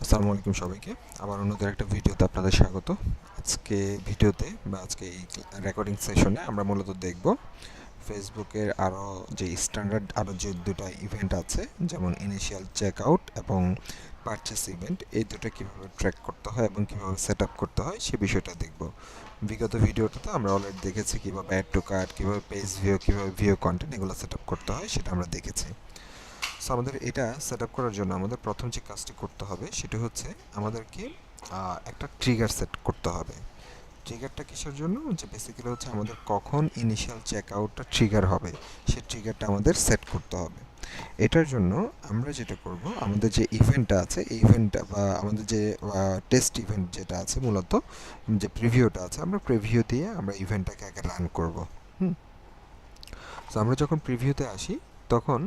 আসসালামু আলাইকুম সবাইকে। আবার নতুন একটা ভিডিওতে আপনাদের স্বাগত। আজকে ভিডিওতে বা আজকে এই রেকর্ডিং সেশনে আমরা মূলত দেখব ফেসবুকের আরও যে দুটো ইভেন্ট আছে, যেমন ইনিশিয়াল চেকআউট এবং পারচেস ইভেন্ট। এই দুটো কীভাবে ট্র্যাক করতে হয় এবং কীভাবে সেট আপ করতে হয় সে বিষয়টা দেখব। বিগত ভিডিওটাতে আমরা অলরেডি দেখেছি কীভাবে অ্যাড টু কার্ট, কীভাবে পেজ ভিউ, কীভাবে ভিউ কন্টেন্ট এগুলো সেট আপ করতে হয় সেটা আমরা দেখেছি। সো আমাদের এটা সেট আপ করার জন্য আমাদের প্রথম যে কাজটি করতে হবে সেটা হচ্ছে আমাদেরকে একটা ট্রিগার সেট করতে হবে। ট্রিগারটা কিসের জন্য? যে বেসিক্যালি হচ্ছে আমাদের কখন ইনিশিয়াল চেকআউটটা ট্রিগার হবে সেই ট্রিগারটা আমাদের সেট করতে হবে। এটার জন্য আমরা যেটা করব, আমাদের যে ইভেন্টটা আছে এই ইভেন্টটা বা আমাদের যে টেস্ট ইভেন্ট যেটা আছে, মূলত যে প্রিভিউটা আছে, আমরা প্রিভিউ দিয়ে আমরা ইভেন্টটাকে আগে রান করব। হুম। সো আমরা যখন প্রিভিউতে আসি তখন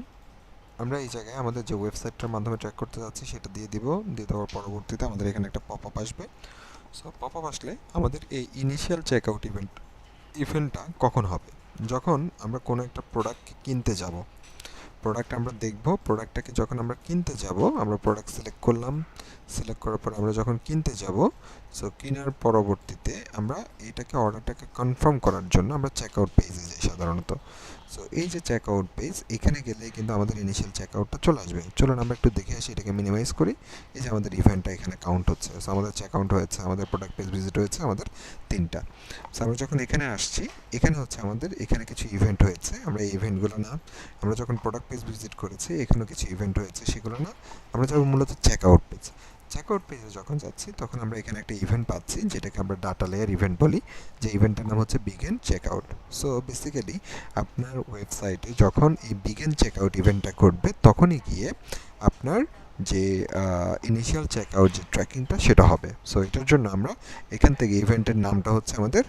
আমরা এই জায়গায় আমাদের যে ওয়েবসাইটটার মাধ্যমে ট্র্যাক করতে যাচ্ছি সেটা দিয়ে দিব। দিয়ে দেওয়ার পরবর্তীতে আমাদের এখানে একটা পপ আপ আসবে। সো পপ আপ আসলে আমাদের এই ইনিশিয়াল চেকআউট ইভেন্টটা কখন হবে? যখন আমরা কোনো একটা প্রোডাক্ট কিনতে যাব। প্রোডাক্ট আমরা দেখব, প্রোডাক্টটাকে যখন আমরা কিনতে যাব, আমরা প্রোডাক্ট সিলেক্ট করলাম। সিলেক্ট করার পর আমরা যখন কিনতে যাব, সো কেনার পরবর্তীতে আমরা এটাকে অর্ডারটাকে কনফার্ম করার জন্য আমরা চেকআউট পেজে যাই সাধারণত। সো এই যে চেকআউট পেজ, এখানে গেলে কিন্তু আমাদের ইনিশিয়াল চেকআউটটা চলে আসবে। চলুন আমরা একটু দেখে আসি, এটাকে মিনিমাইজ করি। এই যে আমাদের ইভেন্টটা এখানে কাউন্ট হচ্ছে। সো আমাদের চেকআউট হয়েছে, আমাদের প্রোডাক্ট পেজ ভিজিট হয়েছে আমাদের 3টা। সো আমরা যখন এখানে আসছি, এখানে হচ্ছে আমাদের এখানে কিছু ইভেন্ট হয়েছে। আমরা এই ইভেন্টগুলো না, আমরা যখন প্রোডাক্ট পেজ ভিজিট করেছি এখানেও কিছু ইভেন্ট হয়েছে, সেগুলো না, আমরা যাবো মূলত চেকআউট পেজ। চেকআউট পেজে যখন যাচ্ছি তখন আমরা এখানে একটা ইভেন্ট পাচ্ছি যেটাকে আমরা ডাটা লেয়ার ইভেন্ট বলি, যে ইভেন্টের নাম হচ্ছে বিগিন চেকআউট। সো বেসিক্যালি আপনার ওয়েবসাইটে যখন এই বিগিন চেকআউট ইভেন্টটা করবে তখনই গিয়ে আপনার যে ইনিশিয়াল চেকআউট যে ট্র্যাকিংটা সেটা হবে। সো এটার জন্য আমরা এখান থেকে ইভেন্টের নামটা হচ্ছে আমাদের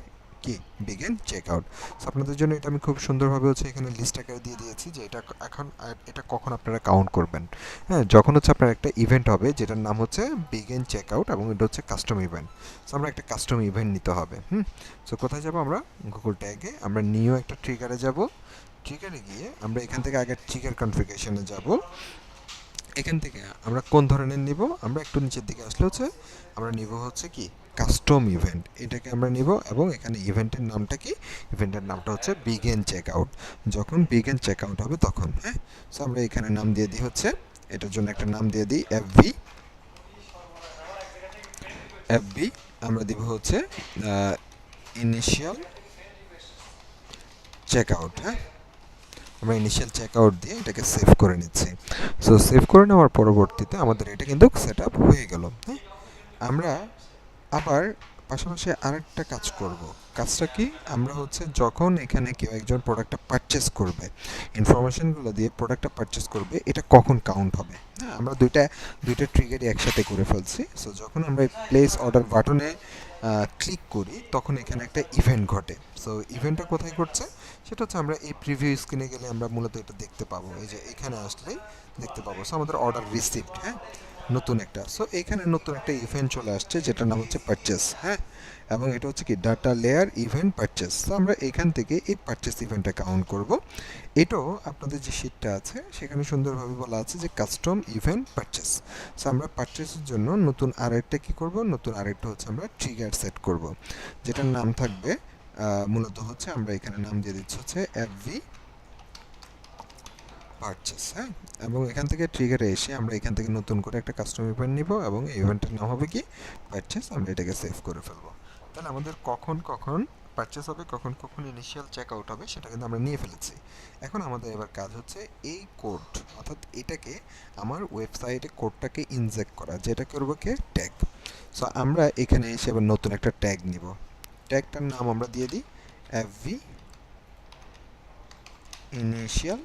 কি, বিগিন চেকআউট। সো আপনাদের জন্য এটা আমি খুব সুন্দরভাবে হচ্ছে এখানে লিস্ট আকারে দিয়ে দিয়েছি যে এটা এখন এটা কখন আপনারা কাউন্ট করবেন। হ্যাঁ, যখন হচ্ছে আপনার একটা ইভেন্ট হবে যেটার নাম হচ্ছে বিগিন চেকআউট এবং এটা হচ্ছে কাস্টম ইভেন্ট। সো আমরা একটা কাস্টম ইভেন্ট নিতে হবে। সো কোথায় যাব আমরা? গুগল ট্যাগে আমরা নিউ একটা ট্রিগারে যাব। ট্রিগারে গিয়ে আমরা এখান থেকে আগে ট্রিগার কনফিগারেশনে যাব। এখান থেকে আমরা কোন ধরনের নিব, আমরা একটু নিচের দিকে আসলে হচ্ছে আমরা নিব হচ্ছে কি, কাস্টম ইভেন্ট। এটাকে আমরা নিব এবং এখানে ইভেন্টের নামটা কি, ইভেন্টের নামটা হচ্ছে বিগিন চেকআউট। যখন বিগিন চেকআউট হবে তখন, হ্যাঁ। সো আমরা এখানে নাম দিয়ে দিই হচ্ছে, এটার জন্য একটা নাম দিয়ে দিই এফভি। এফবি আমরা দিব হচ্ছে ইনিশিয়াল চেকআউট। হ্যাঁ, আমরা ইনিশিয়াল চেকআউট দিয়ে এটাকে সেভ করে নিচ্ছি। সো সেভ করে নেওয়ার পরবর্তীতে আমাদের এটা কিন্তু সেট আপ হয়ে গেল। হ্যাঁ, আমরা আবার পাশাপাশি আরেকটা কাজ করব। কাজটা কি? আমরা হচ্ছে যখন এখানে কেউ একজন প্রোডাক্টটা পারচেস করবে, ইনফরমেশনগুলো দিয়ে প্রোডাক্টটা পারচেস করবে, এটা কখন কাউন্ট হবে? হ্যাঁ, আমরা দুইটা দুইটা ট্রিগারই একসাথে করে ফেলছি। সো যখন আমরা প্লেস অর্ডার বাটনে ক্লিক করি তখন এখানে একটা ইভেন্ট ঘটে। সো ইভেন্টটা কোথায় ঘটছে সেটা হচ্ছে আমরা এই প্রিভিউ স্ক্রিনে গেলে আমরা মূলত এটা দেখতে পাবো। এই যে এখানে আসলেই দেখতে পাবো। সো আমাদের অর্ডার রিসিভড, হ্যাঁ, নতুন একটা। সো এখানে নতুন একটা ইভেন্ট চলে আসছে যেটার নাম হচ্ছে পারচেস। হ্যাঁ, এবং এটা হচ্ছে কি, ডাটা লেয়ার ইভেন্ট পারচেস। তো আমরা এখান থেকে এই পারচেস ইভেন্টটা কাউন্ট করব। এটাও আপনাদের যে শিটটা আছে সেখানে সুন্দরভাবে বলা আছে যে কাস্টম ইভেন্ট পারচেস। সো আমরা পারচেসের জন্য নতুন আরেকটা কি করব, নতুন আরেকটা হচ্ছে আমরা ট্রিগার সেট করব, যেটার নাম থাকবে মূলত হচ্ছে আমরা এখানে নাম দিয়ে দিচ্ছি হচ্ছে এফভি পারচেস। হ্যাঁ, এবং এখান থেকে ট্রিগারে এসে আমরা এখান থেকে নতুন করে একটা কাস্টম ইভেন্ট নিব এবং এই ইভেন্টের নাম হবে কি, পারচেস। আমরা এটাকে সেভ করে ফেলবো। তাহলে আমাদের কখন কখন পারচেস হবে, কখন কখন ইনিশিয়াল চেক আউট হবে সেটা কিন্তু আমরা নিয়ে ফেলেছি। এখন আমাদের এবার কাজ হচ্ছে এই কোড, অর্থাৎ এটাকে আমার ওয়েবসাইটে কোডটাকে ইনজেক্ট করা, যেটা করবো কে, ট্যাগ। সো আমরা এখানে এসে এবার নতুন একটা ট্যাগ নিব। ট্যাগটার নাম আমরা দিয়ে দিই এফভি ইনিশিয়াল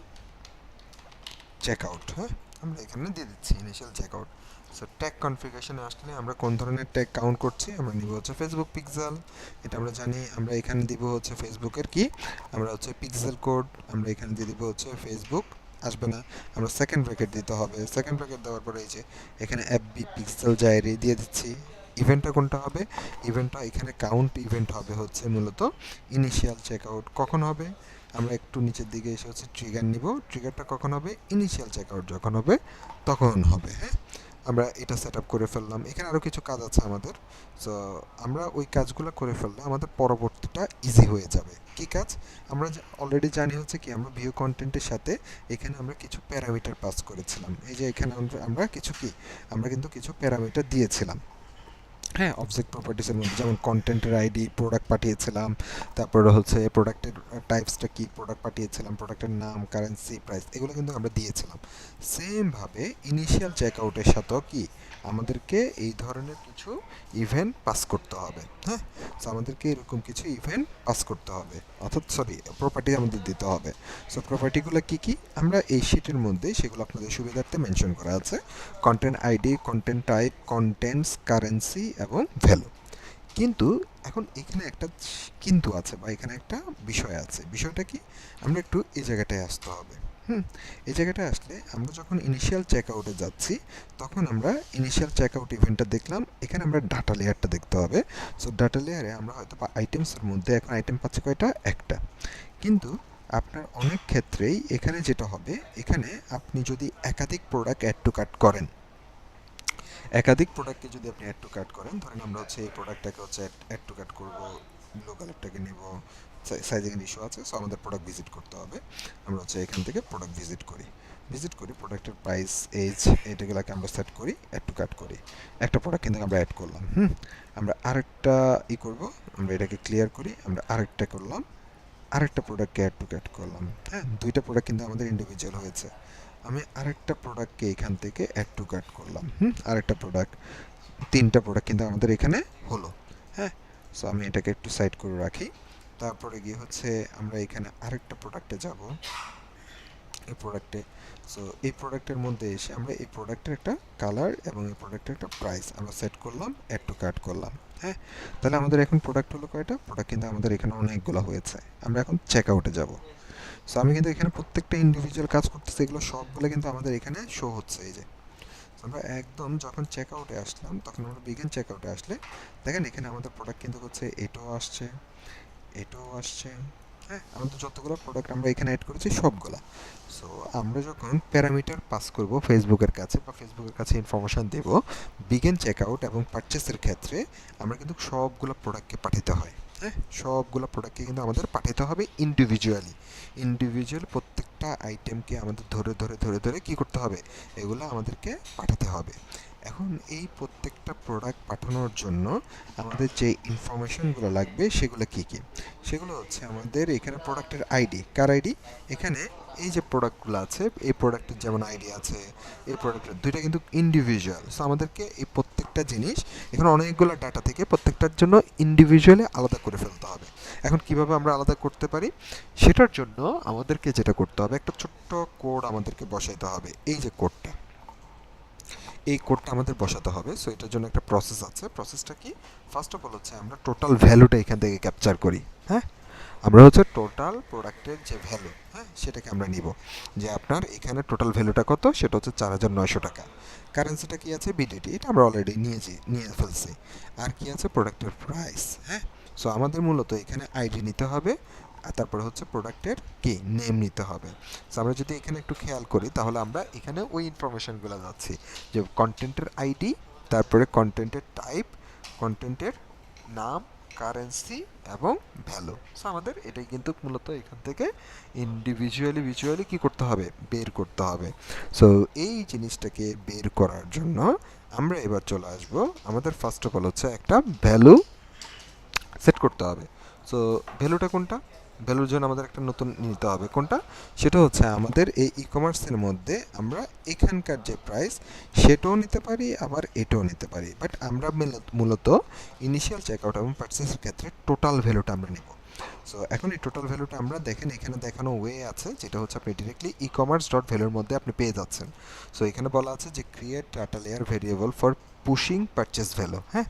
চেকআউট। হ্যাঁ, আমরা এখানে দিয়ে দিচ্ছি ইনিশিয়াল চেকআউট। সো ট্যাগ কনফিগারেশনে আসলে আমরা কোন ধরনের ট্যাগ কাউন্ট করছি, আমরা নিব হচ্ছে ফেসবুক পিক্সেল। এটা আমরা জানি। আমরা এখানে দিব হচ্ছে ফেসবুকের কি, আমরা হচ্ছে পিক্সেল কোড। আমরা এখানে দিয়ে দিব হচ্ছে ফেসবুক, আসবে না, আমরা সেকেন্ড ব্র্যাকেট দিতে হবে। সেকেন্ড ব্র্যাকেট দেওয়ার পরে এই যে এখানে এফবি পিক্সেল জায়রি দিয়ে দিচ্ছি। ইভেন্টটা কোনটা হবে? ইভেন্টটা এখানে কাউন্ট ইভেন্ট হবে হচ্ছে মূলত ইনিশিয়াল চেকআউট। কখন হবে? আমরা একটু নিচের দিকে এসে হচ্ছে ট্রিগার নিব। ট্রিগারটা কখন হবে? ইনিশিয়াল চেকআউট যখন হবে তখন হবে। হ্যাঁ, আমরা এটা সেট আপ করে ফেললাম। এখানে আরও কিছু কাজ আছে আমাদের। সো আমরা ওই কাজগুলো করে ফেললে আমাদের পরবর্তীটা ইজি হয়ে যাবে। কি কাজ? আমরা অলরেডি জানি হচ্ছে কি আমরা ভিউ কন্টেন্টের সাথে এখানে আমরা কিছু প্যারামিটার পাস করেছিলাম। এই যে এখানে আমরা কিছু কি আমরা কিন্তু কিছু প্যারামিটার দিয়েছিলাম। হ্যাঁ, অবজেক্ট প্রপার্টিসের মধ্যে যেমন কন্টেন্টের আইডি, প্রোডাক্ট পাঠিয়েছিলাম, তারপরে হচ্ছে প্রোডাক্টের টাইপসটা কি, প্রোডাক্ট পাঠিয়েছিলাম, প্রোডাক্টের নাম, কারেন্সি, প্রাইস, এগুলো কিন্তু আমরা দিয়েছিলাম। সেমভাবে ইনিশিয়াল চেকআউটের সাথেও কি আমাদেরকে এই ধরনের কিছু ইভেন্ট পাস করতে হবে। হ্যাঁ, সো আমাদেরকে এরকম কিছু ইভেন্ট পাস করতে হবে, অর্থাৎ প্রপার্টি আমাদের দিতে হবে। সো প্রপার্টিগুলো কি কি আমরা এই শিটের মধ্যে সেগুলো আপনাদের সুবিধার্থে মেনশন করা আছে। Content ID, content type, contents, currency এবং ভ্যালু। কিন্তু এখন এখানে একটা কিন্তু আছে, বা এখানে একটা বিষয় আছে। বিষয়টা কি? আমরা একটু এই জায়গাটায় আসতে হবে। এই জায়গাটায় আসলে আমরা যখন ইনিশিয়াল চেকআউটে যাচ্ছি তখন আমরা ইনিশিয়াল চেকআউট ইভেন্টটা দেখলাম, এখানে আমরা ডাটা লেয়ারটা দেখতে হবে। সো ডাটা লেয়ারে আমরা হয়তো বা আইটেমসের মধ্যে এখন আইটেম পাচ্ছি কয়টা? একটা। কিন্তু আপনার অনেক ক্ষেত্রেই এখানে যেটা হবে, এখানে আপনি যদি একাধিক প্রোডাক্ট অ্যাড টু কার্ট করেন, একাধিক প্রোডাক্টকে যদি আপনি অ্যাড টু কার্ট করেন, ধরেন আমরা হচ্ছে এই প্রোডাক্টটাকে হচ্ছে অ্যাড টু কার্ট করবো, ব্লু কালারটাকে নেব, সাইজিং ইস্যু আছে, সো আমাদের প্রোডাক্ট ভিজিট করতে হবে। আমরা হচ্ছে এখান থেকে প্রোডাক্ট ভিজিট করি প্রোডাক্টের প্রাইস, এজ, এইটাগুলোকে আমরা সেট করি, অ্যাড টু কার্ট করি। একটা প্রোডাক্ট কিন্তু আমরা অ্যাড করলাম। আমরা আরেকটা করব, আমরা এটাকে ক্লিয়ার করি, আমরা আরেকটা করলাম, আরেকটা প্রোডাক্টকে অ্যাড টু কার্ট করলাম। হ্যাঁ, দুইটা প্রোডাক্ট কিন্তু আমাদের ইন্ডিভিজুয়াল হয়েছে। আমি আরেকটা প্রোডাক্টকে এখান থেকে অ্যাড টু কার্ট করলাম। আরেকটা প্রোডাক্ট, তিনটা প্রোডাক্ট কিন্তু আমাদের এখানে হলো। হ্যাঁ, সো আমি এটাকে একটু সাইড করে রাখি। তারপরে গিয়ে হচ্ছে আমরা এখানে আরেকটা প্রোডাক্টে যাব, এই প্রোডাক্টে। সো এই প্রোডাক্টের মধ্যে এসে আমরা এই প্রোডাক্টের একটা কালার এবং এই প্রোডাক্টের একটা প্রাইস আমরা সেট করলাম, অ্যাড টু কার্ট করলাম। হ্যাঁ, তাহলে আমাদের এখন প্রোডাক্ট হলো কয়টা? প্রোডাক্ট কিন্তু আমাদের এখানে অনেকগুলো হয়েছে। আমরা এখন চেক আউটে যাব। সো আমি কিন্তু এখানে প্রত্যেকটা ইন্ডিভিজুয়াল কাজ করতেছি, এগুলো সবগুলো কিন্তু আমাদের এখানে শো হচ্ছে। এই যে আমরা একদম যখন চেক আউটে আসলাম, তখন আমরা বিগিন চেক আউটে আসলে দেখেন এখানে আমাদের প্রোডাক্ট কিন্তু হচ্ছে এটাও আসছে, এটাও আসছে। হ্যাঁ, আমাদের যতগুলো প্রোডাক্ট আমরা এখানে অ্যাড করেছি সবগুলা। সো আমরা যখন প্যারামিটার পাস করব ফেসবুকের কাছে, বা ফেসবুকের কাছে ইনফরমেশান দেব বিগিন চেক আউট এবং পারচেসের ক্ষেত্রে, আমরা কিন্তু সবগুলো প্রোডাক্টকে পাঠাতে হয়। হ্যাঁ, সবগুলো প্রোডাক্টকে কিন্তু আমাদের পাঠাতে হবে ইন্ডিভিজুয়াল প্রত্যেকটা আইটেমকে আমাদের ধরে ধরে ধরে ধরে কী করতে হবে? এগুলো আমাদেরকে পাঠাতে হবে। এখন এই প্রত্যেকটা প্রোডাক্ট পাঠানোর জন্য আমাদের যে ইনফরমেশনগুলো লাগবে সেগুলো কী কী? সেগুলো হচ্ছে আমাদের এখানে প্রোডাক্টের আইডি। কার আইডি? এখানে এই যে প্রোডাক্টগুলো আছে, এই প্রোডাক্টের যেমন আইডি আছে, এই প্রোডাক্টের দুইটা কিন্তু ইন্ডিভিজুয়াল। সো আমাদেরকে এই প্রত্যেকটা জিনিস এখানে অনেকগুলো ডাটা থেকে প্রত্যেকটার জন্য ইন্ডিভিজুয়ালি আলাদা করে ফেলতে হবে। এখন কিভাবে আমরা আলাদা করতে পারি? সেটার জন্য আমাদেরকে যেটা করতে হবে, একটা ছোট্ট কোড আমাদেরকে বসাইতে হবে। এই যে কোডটা, এই কোডটা আমাদের বসাতে হবে। সো এটার জন্য একটা প্রসেস আছে। প্রসেসটা কি? ফার্স্ট অফ অল হচ্ছে আমরা টোটাল ভ্যালুটা এখান থেকে ক্যাপচার করি। হ্যাঁ, আমরা হচ্ছে টোটাল প্রোডাক্টের যে ভ্যালু, হ্যাঁ, সেটাকে আমরা নিব। যে আপনার এখানে টোটাল ভ্যালুটা কত? সেটা হচ্ছে 4,900 টাকা। কারেন্সিটা কি আছে? বিডিটি, এটা আমরা অলরেডি নিয়ে ফেলছি। আর কি আছে? প্রোডাক্টের প্রাইস। হ্যাঁ, সো আমাদের মূলত এখানে আইডি নিতে হবে, আর তারপরে হচ্ছে প্রোডাক্টের কি নেম নিতে হবে। সো আমরা যদি এখানে একটু খেয়াল করি তাহলে আমরা এখানে ওই ইনফরমেশনগুলো যাচ্ছি, যে কন্টেন্টের আইডি, তারপরে কন্টেন্টের টাইপ, কন্টেন্টের নাম, কারেন্সি এবং ভ্যালু। সো আমাদের এটাই কিন্তু মূলত এখান থেকে ভিজুয়ালি কী করতে হবে? বের করতে হবে। সো এই জিনিসটাকে বের করার জন্য আমরা এবার চলে আসব, আমাদের ফার্স্ট অফ অল হচ্ছে একটা ভ্যালু সেট করতে হবে। সো ভ্যালুটা কোনটা? ভ্যালুর জন্য আমাদের একটা নতুন নিতে হবে। কোনটা? সেটা হচ্ছে আমাদের এই ই কমার্সের মধ্যে আমরা এখানকার যে প্রাইস সেটাও নিতে পারি, আবার এটাও নিতে পারি। বাট আমরা মূলত ইনিশিয়াল চেকআউট এবং পারচেসের ক্ষেত্রে টোটাল ভ্যালুটা আমরা নেব। সো এখন এই টোটাল ভ্যালুটা আমরা দেখেন এখানে দেখানো ওয়ে আছে, যেটা হচ্ছে আপনি ডিরেক্টলি ই কমার্স ডট ভ্যালুর মধ্যে আপনি পেয়ে যাচ্ছেন। সো এখানে বলা আছে যে create data layer variable for pushing purchase value. হ্যাঁ,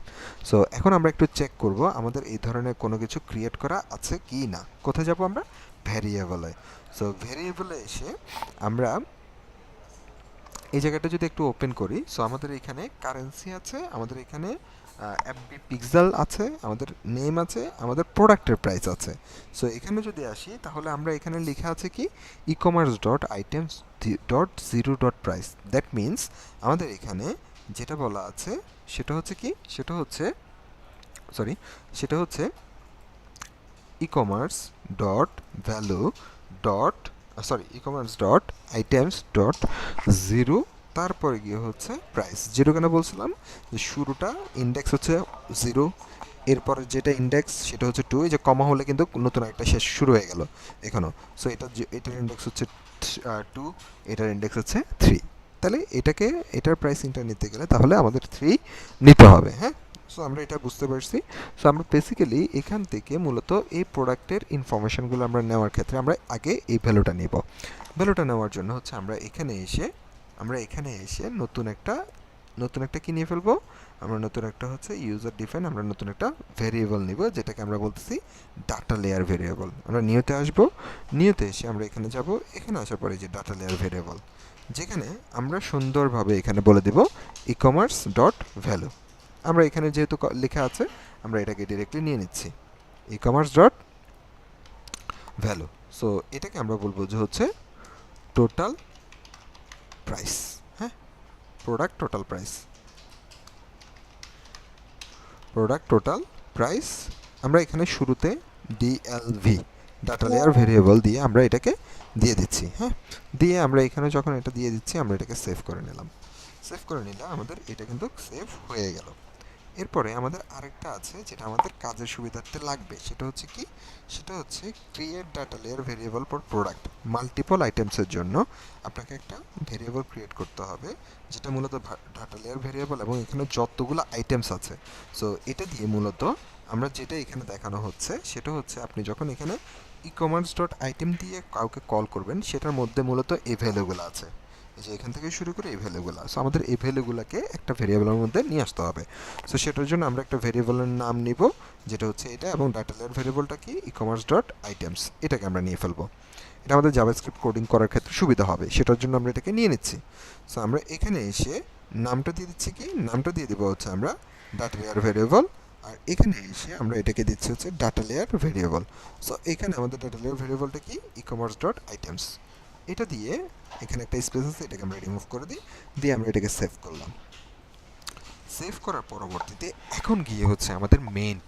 সো এখন আমরা একটু চেক করব আমাদের এই ধরনের কোনো কিছু ক্রিয়েট করা আছে কি না। কোথায় যাব আমরা? ভ্যারিয়েবলে। সো ভ্যারিয়েবলে এসে আমরা এই জায়গাটা যদি একটু ওপেন করি, সো আমাদের এখানে কারেন্সি আছে, আমাদের এখানে এফবি পিক্সেল আছে, আমাদের নেম আছে, আমাদের প্রোডাক্টের প্রাইস আছে। সো এখানে যদি আসি তাহলে আমরা এখানে লেখা আছে কি? E commerce dot items dot zero dot price. That means আমাদের এখানে যেটা বলা আছে সেটা হচ্ছে কি, সেটা হচ্ছে সরি সেটা হচ্ছে e-commerce dot value dot e-commerce dot items dot zero, তারপরে গিয়ে হচ্ছে প্রাইস। জিরো কেন বলছিলাম, যে শুরুটা ইন্ডেক্স হচ্ছে জিরো, এরপরে যেটা ইন্ডেক্স সেটা হচ্ছে টু, এই যে কমা হলে কিন্তু নতুন একটা শেষ শুরু হয়ে গেল এখানেও। সো এটার ইন্ডেক্স হচ্ছে টু, এটার ইন্ডেক্স হচ্ছে থ্রি। তাহলে এটার প্রাইসিংটা নিতে গেলে তাহলে আমাদের থ্রি নিতে হবে। হ্যাঁ, সো আমরা এটা বুঝতে পারছি। সো আমরা বেসিক্যালি এখান থেকে মূলত এই প্রোডাক্টের ইনফরমেশনগুলো আমরা নেওয়ার ক্ষেত্রে আমরা আগে এই ভ্যালুটা নেব। ভ্যালুটা নেওয়ার জন্য হচ্ছে আমরা এখানে এসে নতুন একটা কি নিয়ে ফেলবো, আমরা নতুন একটা হচ্ছে ইউজার ডিফাইন, আমরা নতুন একটা ভেরিয়েবল নিব যেটাকে আমরা বলতেছি ডাটা লেয়ার ভেরিয়েবল। আমরা নিউতে আসবো, নিউতে এসে আমরা এখানে যাব, এখানে আসার পরে যে ডাটা লেয়ার ভেরিয়েবল, যেখানে আমরা সুন্দরভাবে এখানে বলে দেব ই-কমার্স ডট ভ্যালু। আমরা এখানে যেহেতু লেখা আছে আমরা এটাকে ডিরেক্টলি নিয়ে নিচ্ছি, ই-কমার্স ডট ভ্যালু। সো এটাকে আমরা বলবো যে হচ্ছে টোটাল প্রাইস। হ্যাঁ, product total price, product total price. আমরা এখানে শুরুতে ডিএলভি ডাটা লেয়ার ভেরিয়েবল দিয়ে আমরা এটাকে দিয়ে দিচ্ছি। হ্যাঁ, দিয়ে আমরা এখানে যখন এটা দিয়ে দিচ্ছি আমরা এটাকে সেভ করে নিলাম। সেভ করে নিলে আমাদের এটা কিন্তু সেভ হয়ে গেল। এরপরে আমাদের আরেকটা আছে যেটা আমাদের কাজের সুবিধার্থে লাগবে, সেটা হচ্ছে কি, সেটা হচ্ছে create data layer variable for product. Multiple আইটেমসের জন্য আপনাকে একটা ভেরিয়েবল ক্রিয়েট করতে হবে, যেটা মূলত ডাটা লেয়ার ভেরিয়েবল এবং এখানে যতগুলো আইটেমস আছে। সো এটা দিয়ে মূলত আমরা যেটা এখানে দেখানো হচ্ছে সেটা হচ্ছে আপনি যখন এখানে ই-কমার্স ডট আইটেম দিয়ে কাউকে কল করবেন সেটার মধ্যে মূলত এই ভ্যালুগুলো আছে, এই যে এখান থেকে শুরু করে এই ভ্যালুগুলো। সো আমাদের এই ভ্যালুগুলোকে একটা ভেরিয়েবলের মধ্যে নিয়ে আসতে হবে। সো সেটার জন্য আমরা একটা ভেরিয়েবলের নাম নিব যেটা হচ্ছে এটা, এবং ডাটা লেয়ার ভেরিয়েবলটা কি, ই-কমার্স ডট আইটেমস, এটাকে আমরা নিয়ে ফেলবো। এটা আমাদের জাভাস্ক্রিপ্ট কোডিং করার ক্ষেত্রে সুবিধা হবে, সেটার জন্য আমরা এটাকে নিয়ে নিচ্ছি। সো আমরা এখানে এসে নামটা দিয়ে দিচ্ছি কি, নামটা দিয়ে দেবো হচ্ছে আমরা ডাটা লেয়ার ভেরিয়েবল, আর এখানে এসে আমরা এটাকে দিচ্ছি হচ্ছে ডাটা লেয়ার ভেরিয়েবল। সো এখানে আমাদের ডাটা লেয়ার ভেরিয়েবলটা কি, ই-কমার্স ডট আইটেমস। এটা দিয়ে এখানে একটা স্পেস আছে, এটাকে আমরা রিমুভ করে দিই, দিয়ে আমরা এটাকে সেভ করলাম। সেভ করার পরবর্তীতে এখন গিয়ে হচ্ছে আমাদের মেইন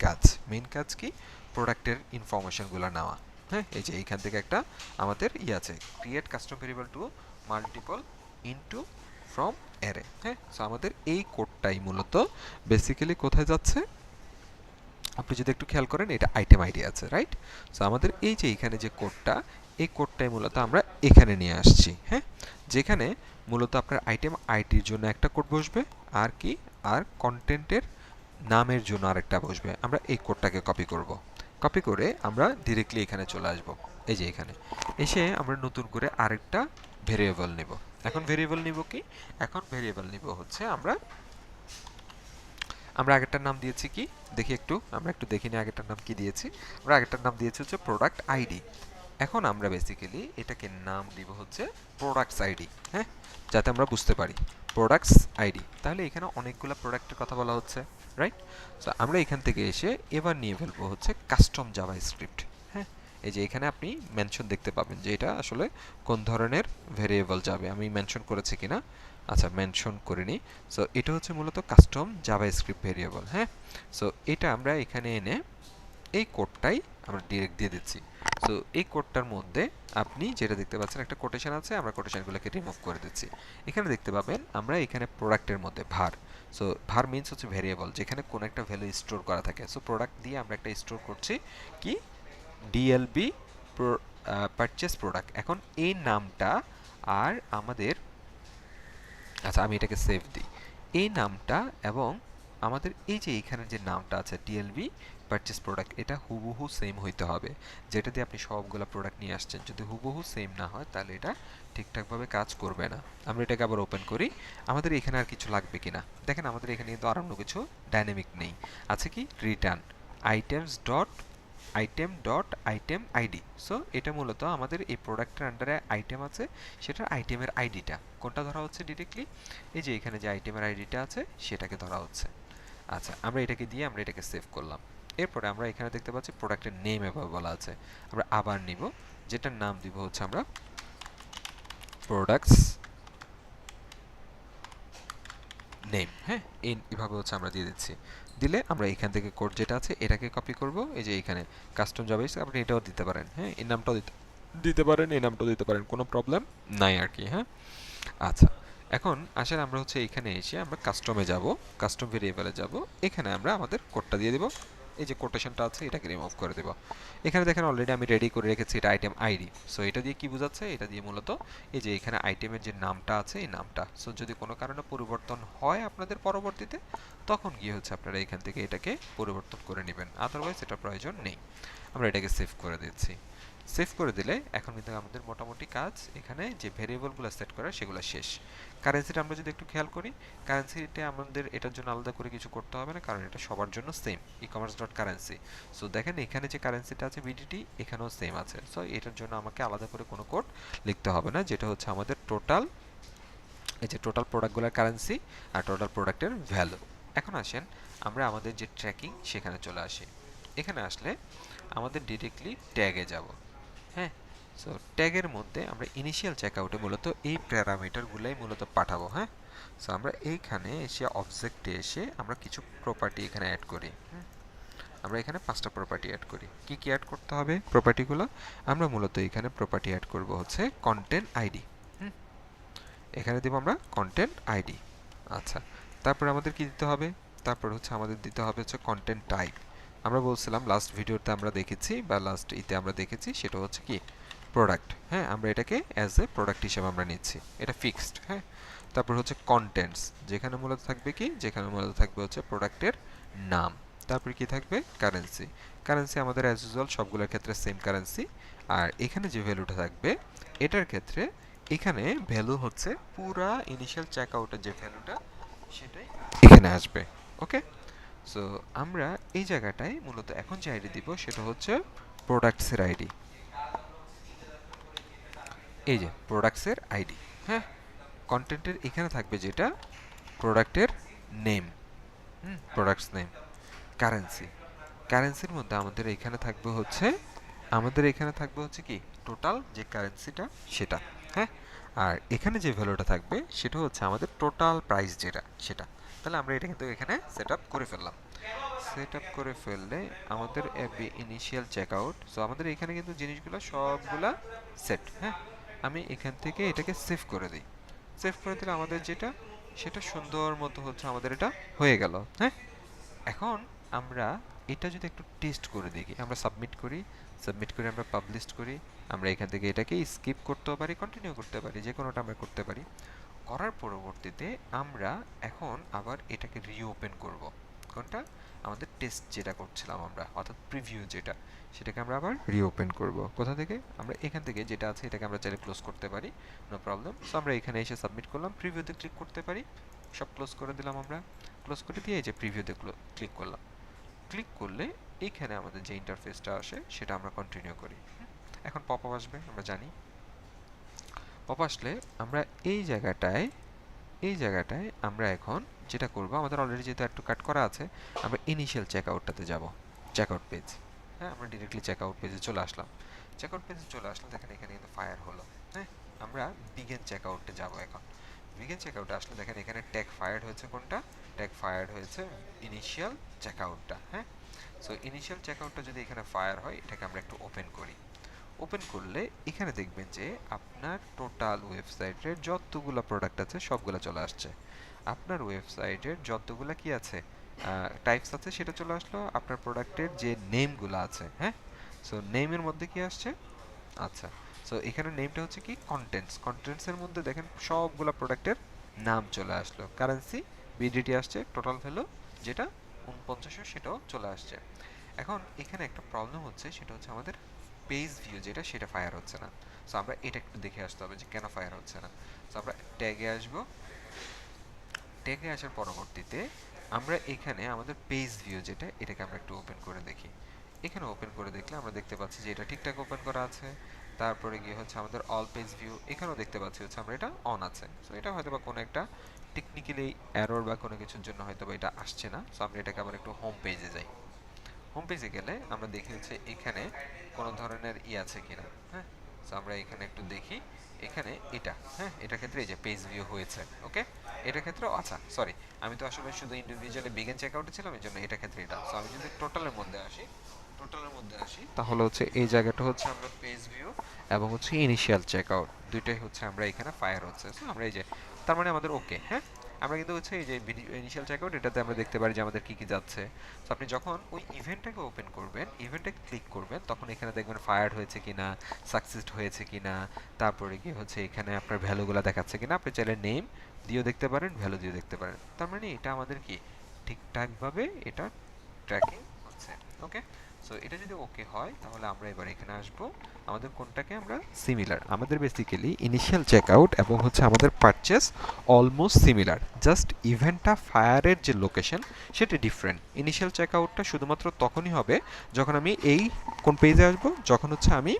কাজ কি, প্রোডাক্টের ইনফরমেশনগুলো নেওয়া। হ্যাঁ, এই যে এইখান থেকে একটা আমাদের আছে, create custom variable to multiple into from array. হ্যাঁ, সো আমাদের এই কোডটাই মূলত বেসিক্যালি কোথায় যাচ্ছে, আপনি যদি একটু খেয়াল করেন এটা আইটেম আইডি আছে, রাইট। সো আমাদের এই যে এখানে যে কোডটা, এই কোডটাই মূলত আমরা এখানে নিয়ে আসছি। হ্যাঁ, যেখানে মূলত আপনার আইটেম আইডির জন্য একটা কোড বসবে, আর কি, আর কন্টেন্টের নামের জন্য আরেকটা বসবে। আমরা এই কোডটাকে কপি করব, কপি করে আমরা ডিরেক্টলি এখানে চলে আসব, এই যে এখানে এসে আমরা নতুন করে আরেকটা ভেরিয়েবল নেব। এখন ভেরিয়েবল নিব কি, এখন ভেরিয়েবল নিব হচ্ছে আমরা আগেরটার নাম দিয়েছি কি, দেখি একটু, আমরা একটু দেখি নিই আগেরটার নাম কি দিয়েছি। আমরা আগেরটার নাম দিয়েছি হচ্ছে প্রোডাক্ট আইডি। এখন আমরা বেসিক্যালি এটাকে নাম দিব হচ্ছে প্রোডাক্টস আইডি। হ্যাঁ, যাতে আমরা বুঝতে পারি প্রোডাক্টস আইডি, তাহলে এখানে অনেকগুলো প্রোডাক্টের কথা বলা হচ্ছে, রাইট। সো আমরা এখান থেকে এসে এবার নিয়ে ফেলবো হচ্ছে কাস্টম জাভাস্ক্রিপ্ট। হ্যাঁ, এই যে এখানে আপনি মেনশন দেখতে পাবেন যে এটা আসলে কোন ধরনের ভেরিয়েবল যাবে, আমি মেনশন করেছি কিনা, আচ্ছা মেনশন করিনি। সো এটা হচ্ছে মূলত কাস্টম জাভাস্ক্রিপ্ট ভেরিয়েবল। হ্যাঁ, সো এটা আমরা এখানে এনে এই কোডটাই আমরা ডিরেক্ট দিয়ে দিচ্ছি। সো এই কোডটার মধ্যে আপনি যেটা দেখতে পাচ্ছেন একটা কোটেশন আছে, আমরা কোটেশনগুলোকে রিমুভ করে দিচ্ছি। এখানে দেখতে পাবেন আমরা এখানে প্রোডাক্টের মধ্যে ভার, সো ভার মিনস হচ্ছে ভেরিয়েবল যেখানে কোনো একটা ভ্যালু স্টোর করা থাকে। সো প্রোডাক্ট দিয়ে আমরা একটা স্টোর করছি কি, ডিএলবি পারচেস প্রোডাক্ট। এখন এই নামটা আর আমাদের, আচ্ছা আমি এটাকে সেভ দিই, এই নামটা এবং আমাদের এই যে এখানে যে নামটা আছে ডিএলভি পারচেস প্রোডাক্ট, এটা হুবহু সেম হইতে হবে, যেটা দিয়ে আপনি সবগুলো প্রোডাক্ট নিয়ে আসছেন। যদি হুবহু সেম না হয় তাহলে এটা ঠিকঠাকভাবে কাজ করবে না। আমরা এটাকে আবার ওপেন করি, আমাদের এখানে আর কিছু লাগবে কিনা দেখেন, আমাদের এখানে কিন্তু আর অন্য কিছু ডাইনামিক নেই, আছে কি return items dot item ID. So এটা মূলত আমাদের এই প্রোডাক্টের আন্ডারে আইটেম আছে, সেটার আইটেমের আইডিটা কোনটা ধরা হচ্ছে ডিরেক্টলি, এই যে এখানে যে আইটেমের আইডিটা আছে সেটাকে ধরা হচ্ছে। আচ্ছা, আমরা এটাকে দিয়ে আমরা এটাকে সেভ করলাম। এরপরে আমরা এখানে দেখতে পাচ্ছি প্রোডাক্টের নেম এভাবে বলা আছে, আমরা আবার নিব, যেটার নাম দিব হচ্ছে আমরা প্রোডাক্টস নেম। হ্যাঁ, এইভাবে হচ্ছে আমরা দিয়ে দিচ্ছি। দিলে আমরা এখান থেকে কোড যেটা আছে এটাকে কপি করব, এই যে এখানে কাস্টম জাভা এসে আপনি এটাও দিতে পারেন। হ্যাঁ, এই নামটাও দিতে দিতে পারেন, এই নামটাও দিতে পারেন, কোনো প্রবলেম নাই আর কি। হ্যাঁ, আচ্ছা, এখন আসেন আমরা হচ্ছে এখানে এসে আমরা কাস্টমে যাব, কাস্টম ভেরিয়েবলে যাব, এখানে আমরা আমাদের কোডটা দিয়ে দিব। এই যে কোটেশনটা আছে এটাকে রিমুভ করে দেব। এখানে দেখেন অলরেডি আমি রেডি করে রেখেছি এটা আইটেম আইডি। সো এটা দিয়ে কি বোঝাচ্ছে, এটা দিয়ে মূলত এই যে এখানে আইটেমের যে নামটা আছে এই নামটা, সো যদি কোনো কারণে পরিবর্তন হয় আপনাদের পরবর্তীতে, তখন গিয়ে হচ্ছে আপনারা এখান থেকে এটাকে পরিবর্তন করে নেবেন, আদারওয়াইজ এটা প্রয়োজন নেই। আমরা এটাকে সেভ করে দিচ্ছি। সেভ করে দিলে এখন কিন্তু আমাদের মোটামুটি কাজ এখানে যে ভেরিয়েবলগুলো সেট করা সেগুলো শেষ। কারেন্সিটা আমরা যদি একটু খেয়াল করি, কারেন্সিটা আমাদের এটার জন্য আলাদা করে কিছু করতে হবে না, কারণ এটা সবার জন্য same, e commerce dot currency. So দেখেন এখানে যে কারেন্সিটা আছে বিডিটি, এখানেও সেম আছে। সো এটার জন্য আমাকে আলাদা করে কোনো কোড লিখতে হবে না, যেটা হচ্ছে আমাদের টোটাল, এই যে টোটাল প্রোডাক্টগুলোর কারেন্সি আর টোটাল প্রোডাক্টের ভ্যালু। এখন আসেন আমরা আমাদের যে ট্র্যাকিং সেখানে চলে আসি। এখানে আসলে আমাদের ডিরেক্টলি ট্যাগে যাব। হ্যাঁ, সো ট্যাগের মধ্যে আমরা ইনিশিয়াল চেকআউটে মূলত এই প্যারামিটারগুলাই মূলত পাঠাবো। হ্যাঁ, সো আমরা এইখানে এসে অবজেক্টে এসে আমরা কিছু প্রপার্টি এখানে অ্যাড করি। আমরা এখানে 5টা প্রপার্টি অ্যাড করি। কি কি অ্যাড করতে হবে প্রপার্টিগুলো? আমরা মূলত এখানে প্রপার্টি অ্যাড করব হচ্ছে কন্টেন্ট আইডি। এখানে দেব আমরা কন্টেন্ট আইডি। আচ্ছা, তারপর আমাদের কি দিতে হবে? তারপর হচ্ছে আমাদের দিতে হবে হচ্ছে কন্টেন্ট টাইপ। আমরা বলছিলাম লাস্ট ভিডিওতে আমরা দেখেছি বা লাস্ট ইতে আমরা দেখেছি, সেটা হচ্ছে কি প্রোডাক্ট। হ্যাঁ, আমরা এটাকে অ্যাজ এ প্রোডাক্ট হিসেবে আমরা নিচ্ছি, এটা ফিক্সড। হ্যাঁ, তারপর হচ্ছে কন্টেন্টস, যেখানে মূলত থাকবে কি, যেখানে মূলত থাকবে হচ্ছে প্রোডাক্টের নাম। তারপর কি থাকবে? কারেন্সি। কারেন্সি আমাদের অ্যাজ ইউজুয়াল সবগুলোর ক্ষেত্রে সেম কারেন্সি। আর এখানে যে ভ্যালুটা থাকবে এটার ক্ষেত্রে এখানে ভ্যালু হচ্ছে পুরা ইনিশিয়াল চেকআউটের যে ভ্যালুটা সেটাই এখানে আসবে। ওকে, সো আমরা এই জায়গাটায় মূলত এখন যে আইডি দিব সেটা হচ্ছে প্রোডাক্টসের আইডি। এই যে প্রোডাক্টসের আইডি। হ্যাঁ, কন্টেন্টের এখানে থাকবে যেটা প্রোডাক্টের নেম, প্রোডাক্টস নেম। কারেন্সি, কারেন্সির মধ্যে আমাদের এখানে থাকবে হচ্ছে, আমাদের এখানে থাকবে হচ্ছে কি টোটাল যে কারেন্সিটা সেটা। হ্যাঁ, আর এখানে যে ভ্যালুটা থাকবে সেটা হচ্ছে আমাদের টোটাল প্রাইস যেটা সেটা। তাহলে আমরা এটা কিন্তু এখানে সেট আপ করে ফেললাম। সেট আপ করে ফেললে আমাদের ইনিশিয়াল চেকআউট, সো আমাদের এখানে কিন্তু জিনিসগুলো সবগুলা সেট। হ্যাঁ, আমি এখান থেকে এটাকে সেভ করে দিই। সেভ করে দিলে আমাদের যেটা সেটা সুন্দর মতো হচ্ছে আমাদের এটা হয়ে গেল। হ্যাঁ, এখন আমরা এটা যদি একটু টেস্ট করে দেখি, আমরা সাবমিট করি, সাবমিট করে আমরা পাবলিশ করি, আমরা এখান থেকে এটাকে স্কিপ করতেও পারি, কন্টিনিউ করতে পারি, যে কোনোটা আমরা করতে পারি। করার পরবর্তীতে আমরা এখন আবার এটাকে রিওপেন করব। কোনটা? আমাদের টেস্ট যেটা করছিলাম আমরা, অর্থাৎ প্রিভিউ যেটা, সেটাকে আমরা আবার রিওপেন করব। কোথা থেকে? আমরা এখান থেকে যেটা আছে এটাকে আমরা চাইলে ক্লোজ করতে পারি, নো প্রবলেম। সো আমরা এখানে এসে সাবমিট করলাম, প্রিভিউতে ক্লিক করতে পারি, সব ক্লোজ করে দিলাম। আমরা ক্লোজ করে দিয়ে এই যে প্রিভিউতে ক্লিক করলাম। ক্লিক করলে এখানে আমাদের যে ইন্টারফেসটা আসে সেটা আমরা কন্টিনিউ করি। এখন পপ আপ আসবে, আমরা জানি। পপ আসলে আমরা এই জায়গাটায়, এই জায়গাটায় আমরা এখন যেটা করব, আমাদের অলরেডি যেহেতু একটু কাট করা আছে, আমরা ইনিশিয়াল চেকআউটটাতে যাব, চেকআউট পেজ। হ্যাঁ, আমরা ডিরেক্টলি চেকআউট পেজে চলে আসলাম। চেকআউট পেজে চলে আসলে দেখেন এখানে কিন্তু ফায়ার হলো। হ্যাঁ, আমরা বিগিন চেকআউটে যাব এখন। বিগিন চেকআউটে আসলে দেখেন এখানে ট্যাগ ফায়ার্ড হয়েছে, কোনটা? ট্যাগ ফায়ার্ড হয়েছে ইনিশিয়াল চেকআউটটা। হ্যাঁ, সো ইনিশিয়াল চেকআউটটা যদি এখানে ফায়ার হয়, এটাকে আমরা একটু ওপেন করি। ওপেন করলে এখানে দেখবেন যে আপনার টোটাল ওয়েবসাইটের যতগুলো প্রোডাক্ট আছে সবগুলো চলে আসছে। আপনার ওয়েবসাইটের যতগুলো কি আছে টাইপস আছে সেটা চলে আসলো। আপনার প্রোডাক্টের যে নেমগুলো আছে, হ্যাঁ, সো নেমের মধ্যে কি আসছে? আচ্ছা, সো এখানে নেমটা হচ্ছে কি কন্টেন্টস। কন্টেন্টসের মধ্যে দেখেন সবগুলো প্রোডাক্টের নাম চলে আসলো। কারেন্সি বিডিটি আসছে, টোটাল ভ্যালু যেটা 49 সেটাও চলে আসছে। এখন এখানে একটা প্রবলেম হচ্ছে, সেটা হচ্ছে আমাদের পেজ ভিউ যেটা সেটা ফায়ার হচ্ছে না। সো আমরা এটা একটু দেখে আসতে হবে যে কেন ফায়ার হচ্ছে না। সো আমরা ট্যাগে আসব। ট্যাগে আসার পরবর্তীতে আমরা এখানে আমাদের পেজ ভিউ যেটা, এটাকে আমরা একটু ওপেন করে দেখি। এখানে ওপেন করে দেখলে আমরা দেখতে পাচ্ছি যে এটা ঠিকঠাক ওপেন করা আছে। তারপরে গিয়ে হচ্ছে আমাদের অল পেজ ভিউ, এখানেও দেখতে পাচ্ছি হচ্ছে আমরা এটা অন আছে। সো এটা হয়তো বা কোনো একটা টেকনিক্যালি এরর বা কোনো কিছুর জন্য হয়তো বা এটা আসছে না। সো আমরা এটাকে আবার একটু হোম পেজে যাই। হোম পেজে গেলে আমরা দেখি হচ্ছে এখানে কোনো ধরনের আছে কিনা। হ্যাঁ, সো আমরা এখানে একটু দেখি এখানে এটা, হ্যাঁ, এটার ক্ষেত্রে এই যে পেজ ভিউ হয়েছে, ওকে। এটার ক্ষেত্রেও আচ্ছা সরি, আমি তো আসলে শুধু ইন্ডিভিজুয়ালি বিগিন চেকআউটে ছিলাম, এই জন্য এটার ক্ষেত্রে এটা। সো আমি যদি টোটালের মধ্যে আসি তাহলে হচ্ছে এই জায়গাটা হচ্ছে আমরা পেজ ভিউ এবং হচ্ছে ইনিশিয়াল চেকআউট দুইটাই হচ্ছে আমরা এখানে ফায়ার হচ্ছে। সো আমরা এই যে তার মানে আমাদের ওকে, হ্যাঁ। আমরা কিন্তু হচ্ছে এই যে ইনিশিয়াল চেকআউট এটাতে আমরা দেখতে পারি যে আমাদের কি কি যাচ্ছে। তো আপনি যখন ওই ইভেন্টটাকে ওপেন করবেন, ইভেন্টে ক্লিক করবেন, তখন এখানে দেখবেন ফায়ার হয়েছে কিনা, সাকসেস হয়েছে কিনা, তারপরে কি হচ্ছে এখানে আপনার ভ্যালুগুলো দেখাচ্ছে কিনা। আপনি চাইলে নেম দিয়েও দেখতে পারেন, ভ্যালু দিয়েও দেখতে পারেন। তার মানে এটা আমাদের কি ঠিকঠাকভাবে এটা ট্র্যাকিং হচ্ছে, ওকে। সো এটা যদি ওকে হয় তাহলে আমরা এবার এখানে আসবো, আমাদের কোনটাকে আমরা সিমিলার, আমাদের বেসিক্যালি ইনিশিয়াল চেকআউট এবং হচ্ছে আমাদের পারচেস অলমোস্ট সিমিলার, জাস্ট ইভেন্টটা ফায়ারের যে লোকেশন সেটা ডিফারেন্ট। ইনিশিয়াল চেকআউটটা শুধুমাত্র তখনই হবে যখন আমি এই কোন পেজে আসবো, যখন হচ্ছে আমি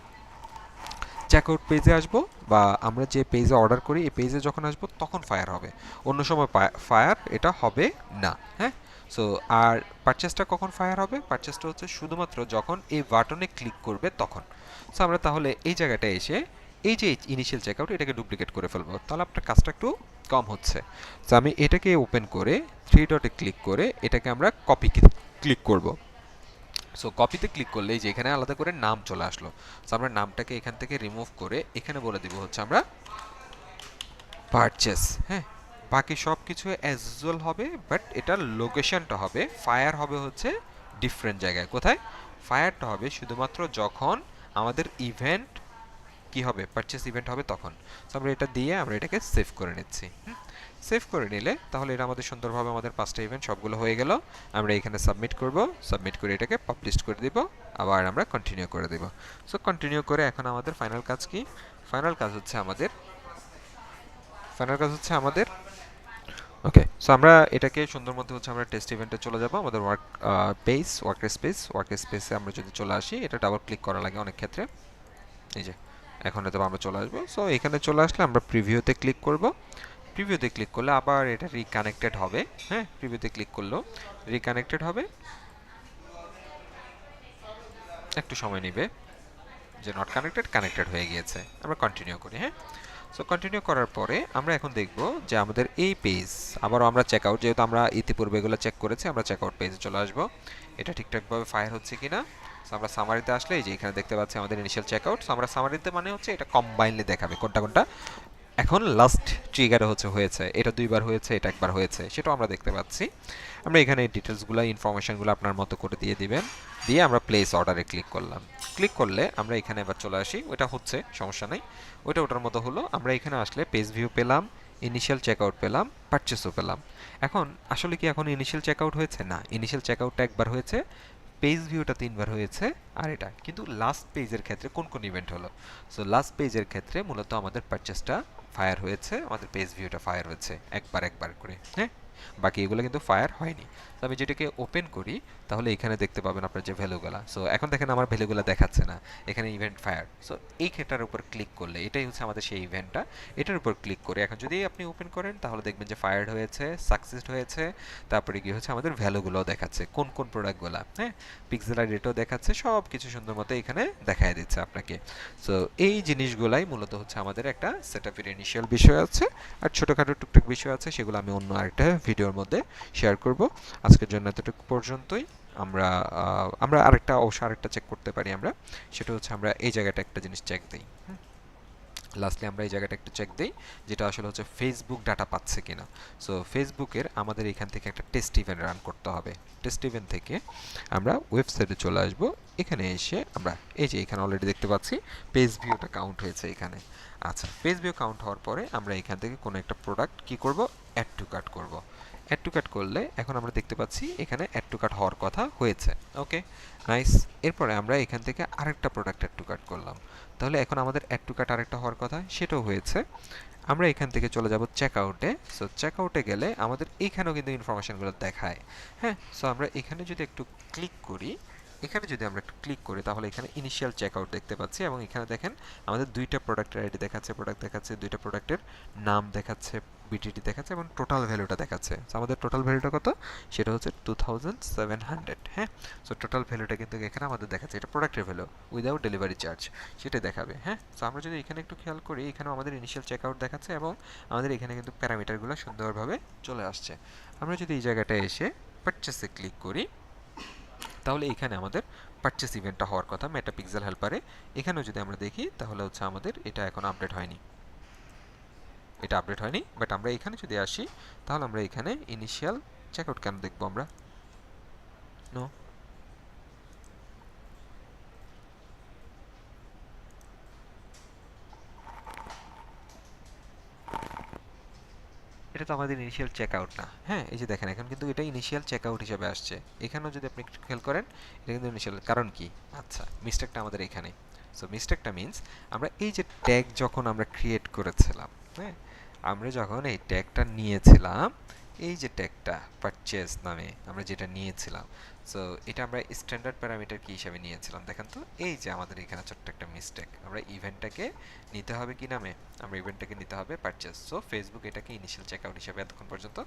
চেকআউট পেজে আসবো বা আমরা যে পেজে অর্ডার করি এই পেজে যখন আসবো তখন ফায়ার হবে, অন্য সময় ফায়ার এটা হবে না, হ্যাঁ। সো আর পারচেসটা কখন ফায়ার হবে, পারচেসটা হচ্ছে শুধুমাত্র যখন এই বাটনে ক্লিক করবে তখন। সো আমরা তাহলে এই জায়গাটায় এসে এই যে ইনিশিয়াল চেকআউট এটাকে ডুপ্লিকেট করে ফেলবো, তাহলে আপনার কাজটা একটু কম হচ্ছে। তো আমি এটাকে ওপেন করে থ্রি ডটে ক্লিক করে এটাকে আমরা কপি ক্লিক করব। সো কপিতে ক্লিক করলে যে এখানে আলাদা করে নাম চলে আসলো। সো আমরা নামটাকে এখান থেকে রিমুভ করে এখানে বলে দিব হচ্ছে আমরা পারচেস, হ্যাঁ। বাকি সব কিছু অ্যাজ ইউজুয়াল হবে, বাট এটার লোকেশনটা হবে, ফায়ার হবে হচ্ছে ডিফারেন্ট জায়গায়। কোথায় ফায়ারটা হবে? শুধুমাত্র যখন আমাদের ইভেন্ট কি হবে, পারচেস ইভেন্ট হবে তখন। সো আমরা এটা দিয়ে আমরা এটাকে সেভ করে নিচ্ছি। সেভ করে নিলে তাহলে এটা আমাদের সুন্দরভাবে আমাদের 5টা ইভেন্ট সবগুলো হয়ে গেল। আমরা এখানে সাবমিট করব, সাবমিট করে এটাকে পাবলিশ করে দিব, আবার আমরা কন্টিনিউ করে দেব। সো কন্টিনিউ করে এখন আমাদের ফাইনাল কাজ কি? ফাইনাল কাজ হচ্ছে আমাদের ওকে। সো আমরা এটাকে সুন্দর মতো হচ্ছে আমরা টেস্ট ইভেন্টে চলে যাব। আমাদের ওয়ার্ক স্পেসে আমরা যদি চলে আসি, এটা ডাবল ক্লিক করা লাগে অনেক ক্ষেত্রে। এই যে এখন হয়তো আমরা চলে আসবো। সো এখানে চলে আসলে আমরা প্রিভিউতে ক্লিক করব। প্রিভিউতে ক্লিক করলে আবার এটা রিকানেক্টেড হবে, হ্যাঁ। প্রিভিউতে ক্লিক করলেও রিকানেক্টেড হবে, একটু সময় নেবে যে নট কানেক্টেড, কানেক্টেড হয়ে গিয়েছে। আমরা কন্টিনিউ করি, হ্যাঁ। সো কন্টিনিউ করার পরে আমরা এখন দেখব যে আমাদের এই পেজ আবারও আমরা চেকআউট, যেহেতু আমরা ইতিপূর্বে এগুলো চেক করেছি, আমরা চেকআউট পেজে চলে আসবো, এটা ঠিকঠাকভাবে ফায়ার হচ্ছে কিনা। সো আমরা সামারিতে আসলে এই যে এখানে দেখতে পাচ্ছি আমাদের ইনিশিয়াল চেকআউট। সো আমরা সামারিতে মানে হচ্ছে এটা কম্বাইনলি দেখাবে কোনটা কোনটা এখন লাস্ট ট্রিগারে হয়েছে, এটা 2বার হয়েছে, এটা একবার হয়েছে, সেটাও আমরা দেখতে পাচ্ছি। আমরা এখানে এই ডিটেলসগুলো, ইনফরমেশনগুলো আপনার মতো করে দিয়ে দিবেন, দিয়ে আমরা প্লেস অর্ডারে ক্লিক করলাম। ক্লিক করলে আমরা এখানে এবার চলে আসি, ওটা হচ্ছে সমস্যা নেই, ওটার মতো হলো। আমরা এখানে আসলে পেজ ভিউ পেলাম, ইনিশিয়াল চেকআউট পেলাম, পারচেসও পেলাম। এখন আসলে কি এখন ইনিশিয়াল চেকআউট হয়েছে? না, ইনিশিয়াল চেকআউটটা একবার হয়েছে, পেজ ভিউটা 3বার হয়েছে, আর এটা কিন্তু লাস্ট পেজের ক্ষেত্রে কোন কোন ইভেন্ট হলো? সো লাস্ট পেজের ক্ষেত্রে মূলত আমাদের পারচেসটা ফায়ার হয়েছে, আমাদের পেজ ভিউটা ফায়ার হয়েছে একবার করে, হ্যাঁ। বাকি এগুলো কিন্তু ফায়ার হয়নি। তো আমি যেটাকে ওপেন করি তাহলে এখানে দেখতে পাবেন আপনার যে ভ্যালুগুলো। সো এখন দেখেন আমার ভ্যালুগুলো দেখাচ্ছে না, এখানে ইভেন্ট ফায়ার। সো এই ক্ষেত্রের উপর ক্লিক করলে এটাই হচ্ছে আমাদের সেই ইভেন্টটা, এটার উপর ক্লিক করে এখন যদি আপনি ওপেন করেন তাহলে দেখবেন যে ফায়ার্ড হয়েছে, সাকসেস হয়েছে, তারপরে কি হচ্ছে আমাদের ভ্যালুগুলোও দেখাচ্ছে, কোন কোন প্রোডাক্টগুলো, হ্যাঁ। পিক্সেল রেটও দেখাচ্ছে, সব কিছু সুন্দর মতো এখানে দেখায় দিচ্ছে আপনাকে। সো এই জিনিসগুলাই মূলত হচ্ছে আমাদের একটা সেটআপের ইনিশিয়াল বিষয় আছে, আর ছোটোখাটো টুকটাক বিষয় আছে, সেগুলো আমি অন্য আরেকটা ভিডিওর মধ্যে শেয়ার করব। আজকের জন্য এতটুকু পর্যন্তই। আমরা আরেকটা চেক করতে পারি আমরা, সেটা হচ্ছে আমরা এই জায়গাটা একটা জিনিস চেক দিই। লাস্টলি আমরা এই জায়গাটা একটু চেক দিই, যেটা আসলে হচ্ছে ফেসবুক ডাটা পাচ্ছে কিনা। সো ফেসবুকের আমাদের এখান থেকে একটা টেস্ট ইভেন্ট রান করতে হবে। টেস্ট ইভেন্ট থেকে আমরা ওয়েবসাইটে চলে আসব। এখানে এসে আমরা এই যে এখানে অলরেডি দেখতে পাচ্ছি পেজ ভিউটা কাউন্ট হয়েছে এখানে। আচ্ছা, পেজ ভিউ কাউন্ট হওয়ার পরে আমরা এখান থেকে কোনো একটা প্রোডাক্ট কি করব, অ্যাড টু কার্ট করব। অ্যাড টু কার্ট করলে এখন আমরা দেখতে পাচ্ছি এখানে অ্যাড টু কার্ট হওয়ার কথা হয়েছে, ওকে নাইস। এরপরে আমরা এখান থেকে আরেকটা প্রোডাক্ট অ্যাড টু কার্ট করলাম, তাহলে এখন আমাদের অ্যাড টু কার্ট আরেকটা হওয়ার কথা, সেটাও হয়েছে। আমরা এখান থেকে চলে যাব চেকআউটে। সো চেকআউটে গেলে আমাদের এইখানেও কিন্তু ইনফরমেশনগুলো দেখায়, হ্যাঁ। সো আমরা এখানে যদি একটু ক্লিক করি, তাহলে এখানে ইনিশিয়াল চেকআউট দেখতে পাচ্ছি, এবং এখানে দেখেন আমাদের 2টা প্রোডাক্টের আইডি দেখাচ্ছে, প্রোডাক্ট দেখাচ্ছে, 2টা প্রোডাক্টের নাম দেখাচ্ছে, বিটিটি দেখাচ্ছে এবং টোটাল ভ্যালুটা দেখাচ্ছে। সো আমাদের টোটাল ভ্যালুটা কত, সেটা হচ্ছে 2700। হ্যাঁ, সো টোটাল ভ্যালুটা কিন্তু এখানে আমাদের দেখাচ্ছে, এটা প্রোডাক্টের ভ্যালু উইদাউট ডেলিভারি চার্জ, সেটা দেখাবে। হ্যাঁ, সো আমরা যদি এখানে একটু খেয়াল করি, এখানেও আমাদের ইনিশিয়াল চেকআউট দেখাচ্ছে এবং আমাদের এখানে কিন্তু প্যারামিটারগুলো সুন্দরভাবে চলে আসছে। আমরা যদি এই জায়গাটায় এসে পারচেসে ক্লিক করি, তাহলে এখানে আমাদের পারচেস ইভেন্টটা হওয়ার কথা মেটা পিক্সেল হেল্পারে। এখানেও যদি আমরা দেখি তাহলে হচ্ছে আমাদের এটা এখন আপডেট হয়নি, এটা আপডেট হয়নি। বাট আমরা এখানে যদি আসি তাহলে আমরা এখানে ইনিশিয়াল চেকআউট কেন দেখবো আমরা, নো, এটা তো আমাদের ইনিশিয়াল চেকআউট না। হ্যাঁ, এই যে দেখেন এখন কিন্তু এটা ইনিশিয়াল চেকআউট হিসেবে আসছে। এখানেও যদি আপনি একটু খেয়াল করেন, এটা কিন্তু ইনিশিয়াল, কারণ কি, আচ্ছা মিস্টেকটা আমাদের এখানে। সো মিস্টেকটা মিন্স আমরা এই যে ট্যাগ যখন আমরা ক্রিয়েট করেছিলাম, হ্যাঁ, আমরা যখন এই ট্যাগটা নিয়েছিলাম, এই যে ট্যাগটা পারচেজ নামে আমরা যেটা নিয়েছিলাম, সো এটা আমরা স্ট্যান্ডার্ড প্যারামিটার কি হিসাবে নিয়েছিলাম দেখেন তো, এই যে আমাদের এখানে ছোট্ট একটা মিস্টেক, আমরা ইভেন্টটাকে নিতে হবে কি নামে, আমরা ইভেন্টটাকে নিতে হবে পারচেজ। সো ফেসবুক এটাকে ইনিশিয়াল চেকআউট হিসেবে এতক্ষণ পর্যন্ত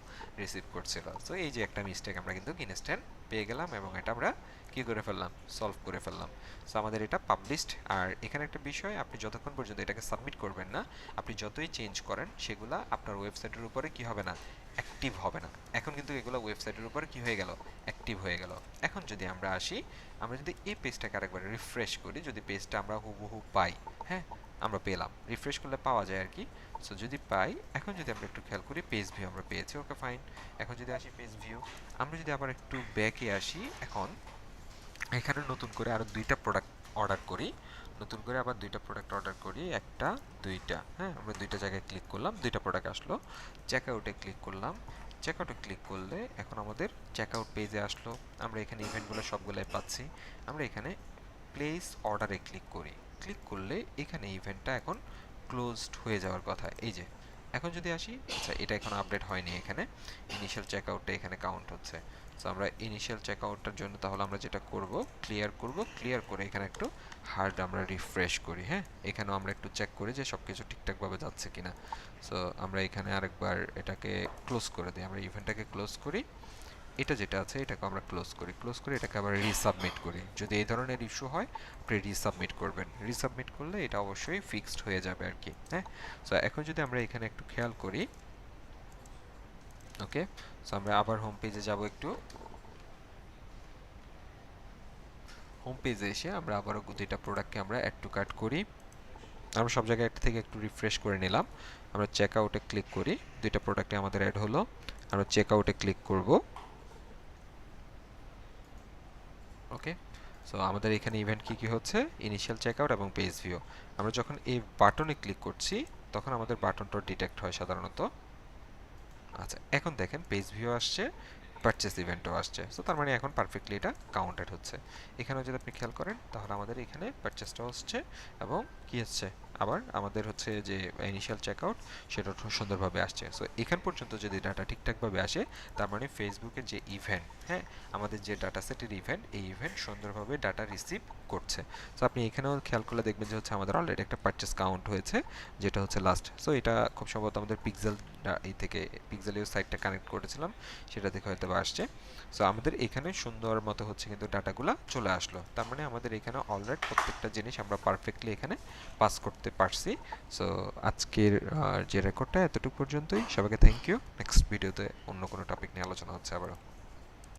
রিসিভ করছিল। সো এই যে একটা মিস্টেক আমরা কিন্তু ইনস্ট্যান্ট পেয়ে গেলাম এবং এটা আমরা কি করে ফেললাম, সলভ করে ফেললাম। সো আমাদের এটা পাবলিশড। আর এখানে একটা বিষয়, আপনি যতক্ষণ পর্যন্ত এটাকে সাবমিট করবেন না, আপনি যতই চেঞ্জ করেন সেগুলা আপনার ওয়েবসাইটের উপরে কি হবে না, অ্যাক্টিভ হবে না। এখন কিন্তু এগুলো ওয়েবসাইটের উপরে কি হয়ে গেল, অ্যাক্টিভ হয়ে গেল। এখন যদি আমরা আসি, আমরা যদি এই পেজটাকে আরেকবার রিফ্রেশ করি, যদি পেজটা আমরা হুবহু পাই, হ্যাঁ আমরা পেলাম, রিফ্রেশ করলে পাওয়া যায় আর কি। সো যদি পাই, এখন যদি আমরা একটু খেয়াল করি, পেজ ভিউ আমরা পেয়েছি, ওকে ফাইন। এখন যদি আসি পেজ ভিউ, আমরা যদি আবার একটু ব্যাকে আসি, এখন এখানে নতুন করে আরো দুইটা প্রোডাক্ট অর্ডার করি, নতুন করে আবার দুইটা প্রোডাক্ট অর্ডার করি, একটা দুইটা, হ্যাঁ আমরা দুইটা জায়গায় ক্লিক করলাম, দুইটা প্রোডাক্ট আসলো। চেকআউটে ক্লিক করলাম, চেকআউটে ক্লিক করলে এখন আমাদের চেকআউট পেজে আসলো, আমরা এখানে ইভেন্টগুলো সবগুলাই পাচ্ছি। আমরা এখানে প্লেস অর্ডারে ক্লিক করি, ক্লিক করলে এখানে ইভেন্টটা এখন ক্লোজড হয়ে যাওয়ার কথা। এই যে এখন যদি আসি, আচ্ছা এটা এখন আপডেট হয়নি, এখানে ইনিশিয়াল চেকআউটটা এখানে কাউন্ট হচ্ছে। সো আমরা ইনিশিয়াল চেকআউটটার জন্য তাহলে আমরা যেটা করব, ক্লিয়ার করব, ক্লিয়ার করে এখানে একটু হার্ড আমরা রিফ্রেশ করি। হ্যাঁ, এখানেও আমরা একটু চেক করি যে সব কিছু ঠিকঠাকভাবে যাচ্ছে কিনা। সো আমরা এখানে আরেকবার এটাকে ক্লোজ করে দিই, আমরা ইভেন্টটাকে ক্লোজ করি, এটা যেটা আছে এটাকে আমরা ক্লোজ করি, ক্লোজ করে এটাকে আবার রিসাবমিট করি। যদি এই ধরনের ইস্যু হয় আপনি রিসাবমিট করবেন, রিসাবমিট করলে এটা অবশ্যই ফিক্সড হয়ে যাবে আর কি। হ্যাঁ, সো এখন যদি আমরা এখানে একটু খেয়াল করি, ওকে, সো আমরা আবার হোম পেজে যাব, একটু হোম পেজে এসে আমরা আবারও দুইটা প্রোডাক্টকে আমরা অ্যাড টু কার্ট করি, আমরা সব জায়গায় থেকে একটু রিফ্রেশ করে নিলাম, আমরা চেক আউটে ক্লিক করি, দুইটা প্রোডাক্টে আমাদের অ্যাড হলো, আমরা চেক আউটে ক্লিক করব, ওকে। সো আমাদের এখানে ইভেন্ট কি কি হচ্ছে, ইনিশিয়াল চেকআউট এবং পেজ ভিউ। আমরা যখন এই বাটনে ক্লিক করছি তখন আমাদের বাটনটা ডিটেক্ট হয় সাধারণত। আচ্ছা এখন দেখেন পেজ ভিউ আসছে, পারচেস ইভেন্টও আসছে। সো তার মানে এখন পারফেক্টলি এটা কাউন্টেড হচ্ছে। এখানেও যদি আপনি খেয়াল করেন তাহলে আমাদের এখানে পারচেসটাও হচ্ছে এবং কি হচ্ছে, আবার আমাদের হচ্ছে যে ইনিশিয়াল চেকআউট সেটা সুন্দরভাবে আসছে। সো এখান পর্যন্ত যদি ডাটা ঠিকঠাকভাবে আসে, তার মানে ফেসবুকের যে ইভেন্ট, হ্যাঁ আমাদের যে ডাটা সেটের ইভেন্ট, এই ইভেন্ট সুন্দরভাবে ডাটা রিসিভ করছে। সো আপনি এখানেও খেয়াল করলে দেখবেন যে হচ্ছে আমাদের অলরেডি একটা পারচেস কাউন্ট হয়েছে, যেটা হচ্ছে লাস্ট। সো এটা খুব সম্ভবত আমাদের পিক্সেল, এই থেকে পিক্সেলীয় সাইটটা কানেক্ট করেছিলাম সেটা থেকে হয়তো আসছে। সো আমাদের এখানে সুন্দর মতো হচ্ছে কিন্তু ডাটাগুলা চলে আসলো, তার মানে আমাদের এখানে অলরেডি প্রত্যেকটা জিনিস আমরা পারফেক্টলি এখানে পাস করতে পারছি। সো আজকের যে রেকর্ডটা এতটুকু পর্যন্তই, সবাইকে থ্যাংক ইউ। নেক্সট ভিডিওতে অন্য কোনো টপিক নিয়ে আলোচনা হচ্ছে আবারও।